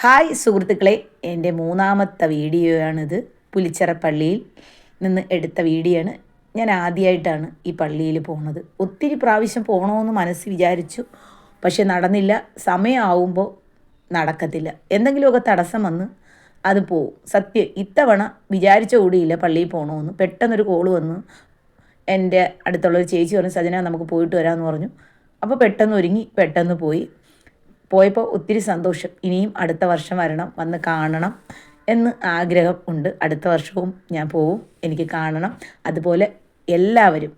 Hi സുഹൃത്തുക്കളെ, എൻ്റെ മൂന്നാമത്തെ വീഡിയോയാണിത്. പുലിച്ചിറ പള്ളിയിൽ നിന്ന് എടുത്ത വീഡിയോ ആണ്. ഞാൻ ആദ്യമായിട്ടാണ് ഈ പള്ളിയിൽ പോകുന്നത്. ഒത്തിരി പ്രാവശ്യം പോകണമെന്ന് മനസ്സ് വിചാരിച്ചു, പക്ഷെ നടന്നില്ല. സമയമാവുമ്പോൾ നടക്കത്തില്ല. എന്തെങ്കിലുമൊക്കെ തടസ്സം വന്ന് അത് പോവും. സത്യം ഇത്തവണ വിചാരിച്ച കൂടിയില്ല പള്ളിയിൽ പോകണമെന്ന്. പെട്ടെന്നൊരു കോള് വന്നു. എൻ്റെ അടുത്തുള്ളൊരു ചേച്ചി പറഞ്ഞു, സജന നമുക്ക് പോയിട്ട് വരാമെന്ന് പറഞ്ഞു. അപ്പോൾ പെട്ടെന്ന് ഒരുങ്ങി പെട്ടെന്ന് പോയപ്പോൾ ഒത്തിരി സന്തോഷം. ഇനിയും അടുത്ത വർഷം വരണം, വന്ന് കാണണം എന്ന് ആഗ്രഹം ഉണ്ട്. അടുത്ത വർഷവും ഞാൻ പോവും, എനിക്ക് കാണണം. അതുപോലെ എല്ലാവരും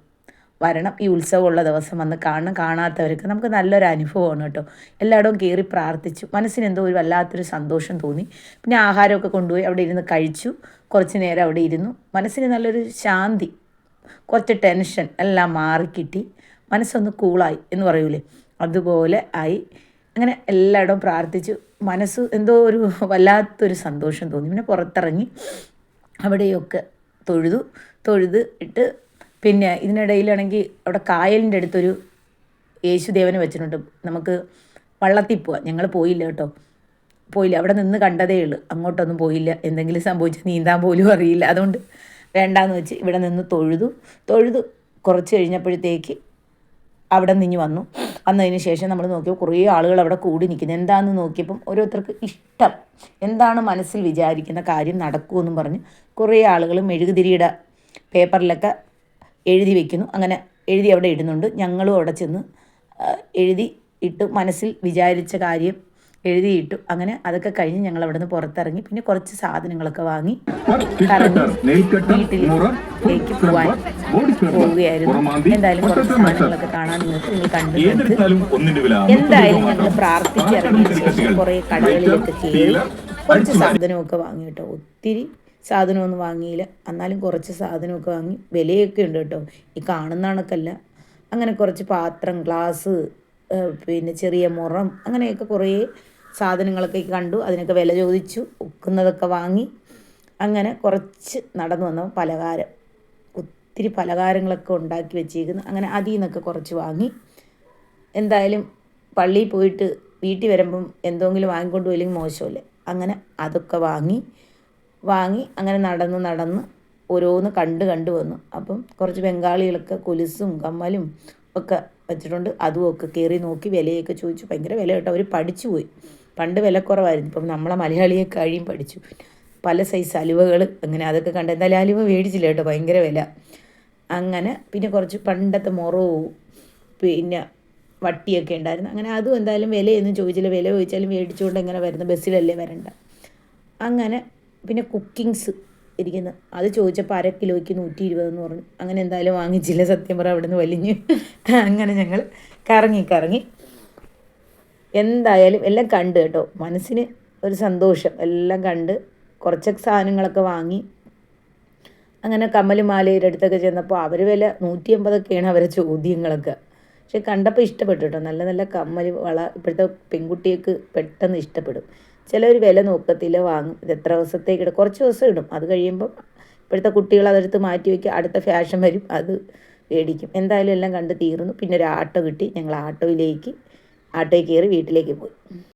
വരണം, ഈ ഉത്സവമുള്ള ദിവസം വന്ന് കാണണം. കാണാത്തവർക്ക് നമുക്ക് നല്ലൊരു അനുഭവമാണ് കേട്ടോ. എല്ലായിടവും കയറി പ്രാർത്ഥിച്ചു. മനസ്സിന് എന്തോ ഒരു വല്ലാത്തൊരു സന്തോഷം തോന്നി. പിന്നെ ആഹാരമൊക്കെ കൊണ്ടുപോയി അവിടെ ഇരുന്ന് കഴിച്ചു. കുറച്ച് നേരം അവിടെ ഇരുന്നു. മനസ്സിന് നല്ലൊരു ശാന്തി, കുറച്ച് ടെൻഷൻ എല്ലാം മാറിക്കിട്ടി. മനസ്സൊന്ന് കൂളായി എന്ന് പറയൂലേ, അതുപോലെ ആയി. അങ്ങനെ എല്ലായിടവും പ്രാർത്ഥിച്ചു. മനസ്സ് എന്തോ ഒരു വല്ലാത്തൊരു സന്തോഷം തോന്നി. പിന്നെ പുറത്തിറങ്ങി അവിടെയൊക്കെ തൊഴുത് ഇട്ട് പിന്നെ ഇതിനിടയിലാണെങ്കിൽ അവിടെ കായലിൻ്റെ അടുത്തൊരു യേശുദേവനെ വെച്ചിട്ടുണ്ട്. നമുക്ക് വള്ളത്തിൽ പോവാം. ഞങ്ങൾ പോയില്ല കേട്ടോ, പോയില്ല. അവിടെ നിന്ന് കണ്ടതേ ഉള്ളൂ, അങ്ങോട്ടൊന്നും പോയില്ല. എന്തെങ്കിലും സംഭവിച്ച് നീന്താൻ പോലും അറിയില്ല. അതുകൊണ്ട് വേണ്ടാന്ന് വെച്ച് ഇവിടെ നിന്ന് തൊഴുതു കുറച്ച് കഴിഞ്ഞപ്പോഴത്തേക്ക് അവിടെ നിന്ന് വന്നതിന് ശേഷം നമ്മൾ നോക്കിയപ്പോൾ കുറേ ആളുകൾ അവിടെ കൂടി നിൽക്കുന്നു. എന്താണെന്ന് നോക്കിയപ്പം ഓരോരുത്തർക്ക് ഇഷ്ടം എന്താണ് മനസ്സിൽ വിചാരിക്കുന്ന കാര്യം നടക്കുമെന്നും പറഞ്ഞ് കുറേ ആളുകൾ മെഴുകുതിരിയുടെ പേപ്പറിലൊക്കെ എഴുതി വയ്ക്കുന്നു. അങ്ങനെ എഴുതി അവിടെ ഇടുന്നുണ്ട്. ഞങ്ങളും അവിടെ ചെന്ന് എഴുതി ഇട്ടു. മനസ്സിൽ വിചാരിച്ച കാര്യം എഴുതിയിട്ടു. അങ്ങനെ അതൊക്കെ കഴിഞ്ഞ് ഞങ്ങൾ അവിടെ നിന്ന് പുറത്തിറങ്ങി. പിന്നെ കുറച്ച് സാധനങ്ങളൊക്കെ വാങ്ങി വീട്ടിലേക്ക് പോവുകയായിരുന്നു. എന്തായാലും കുറച്ച് സാധനങ്ങളൊക്കെ കാണാൻ നിങ്ങൾ കണ്ടു. എന്തായാലും ഞങ്ങൾ പ്രാർത്ഥിച്ചിറങ്ങിയ ശേഷം കുറേ കടകളിലൊക്കെ കയറി കുറച്ച് സാധനമൊക്കെ വാങ്ങി കേട്ടോ. ഒത്തിരി സാധനമൊന്നും വാങ്ങിയില്ല, എന്നാലും കുറച്ച് സാധനമൊക്കെ വാങ്ങി. വിലയൊക്കെ ഉണ്ട് കേട്ടോ, ഈ കാണുന്ന കണക്കല്ല. അങ്ങനെ കുറച്ച് പാത്രം, ഗ്ലാസ്, പിന്നെ ചെറിയ മുറം, അങ്ങനെയൊക്കെ കുറേ സാധനങ്ങളൊക്കെ കണ്ടു. അതിനൊക്കെ വില ചോദിച്ചു. ഒക്കുന്നതൊക്കെ വാങ്ങി. അങ്ങനെ കുറച്ച് നടന്നു വന്നപ്പോൾ ഒത്തിരി പലഹാരങ്ങളൊക്കെ ഉണ്ടാക്കി വെച്ചിരിക്കുന്നു. അങ്ങനെ അതിൽ നിന്നൊക്കെ കുറച്ച് വാങ്ങി. എന്തായാലും പള്ളിയിൽ പോയിട്ട് വീട്ടിൽ വരുമ്പം എന്തെങ്കിലും വാങ്ങിക്കൊണ്ട് പോയില്ലെങ്കിൽ മോശമല്ലേ. അങ്ങനെ അതൊക്കെ വാങ്ങി അങ്ങനെ നടന്ന് ഓരോന്ന് കണ്ട് വന്നു. അപ്പം കുറച്ച് ബംഗാളികളൊക്കെ കൊലുസും കമ്മലും ഒക്കെ വെച്ചിട്ടുണ്ട്. അതുമൊക്കെ കയറി നോക്കി വിലയൊക്കെ ചോദിച്ചു. ഭയങ്കര വില കേട്ടോ. അവർ പഠിച്ചു പോയി. പണ്ട് വിലക്കുറവായിരുന്നു, ഇപ്പം നമ്മളെ മലയാളിയെ കഴിയും പഠിച്ചു. പല സൈസ് അലുവകൾ, അങ്ങനെ അതൊക്കെ കണ്ട്. എന്തായാലും അലുവ മേടിച്ചില്ല കേട്ടോ, ഭയങ്കര വില. അങ്ങനെ പിന്നെ കുറച്ച് പണ്ടത്തെ മുറവും പിന്നെ വട്ടിയൊക്കെ ഉണ്ടായിരുന്നു. അങ്ങനെ അതും എന്തായാലും വിലയൊന്നും ചോദിച്ചില്ല. വില ചോദിച്ചാലും മേടിച്ചുകൊണ്ട് എങ്ങനെ വരുന്നത്, ബസ്സിലല്ലേ വരണ്ട. അങ്ങനെ പിന്നെ കുക്കിങ്സ് ഇരിക്കുന്നു, അത് ചോദിച്ചപ്പോൾ 1/2 കിലോയ്ക്ക് 120 പറഞ്ഞു. അങ്ങനെ എന്തായാലും വാങ്ങിച്ചില്ല. സത്യം പറ അവിടെ നിന്ന് വലിഞ്ഞ്. അങ്ങനെ ഞങ്ങൾ കറങ്ങി എന്തായാലും എല്ലാം കണ്ട് കേട്ടോ. മനസ്സിന് ഒരു സന്തോഷം. എല്ലാം കണ്ട് കുറച്ചൊക്കെ സാധനങ്ങളൊക്കെ വാങ്ങി. അങ്ങനെ കമ്മലും മാലയുടെ അടുത്തൊക്കെ ചെന്നപ്പോൾ അവർ വില 180 അവരെ ചോദ്യങ്ങളൊക്കെ. പക്ഷെ കണ്ടപ്പോൾ ഇഷ്ടപ്പെട്ടു കേട്ടോ. നല്ല നല്ല കമ്മൽ, വള ഇപ്പോഴത്തെ പെൺകുട്ടികൾക്ക് പെട്ടെന്ന് ഇഷ്ടപ്പെടും. ചിലർ വില നോക്കത്തില്ല, വാങ്ങും. ഇത് എത്ര ദിവസത്തേക്ക് ഇടും, കുറച്ച് ദിവസം ഇടും. അത് കഴിയുമ്പം ഇപ്പോഴത്തെ കുട്ടികൾ അതെടുത്ത് മാറ്റി വയ്ക്കുക, അടുത്ത ഫാഷൻ വരും, അത് മേടിക്കും. എന്തായാലും എല്ലാം കണ്ട് തീർന്നു. പിന്നെ ഒരു ആട്ടോ കിട്ടി. ഞങ്ങൾ ആട്ടോയിൽ കയറി വീട്ടിലേക്ക് പോയി.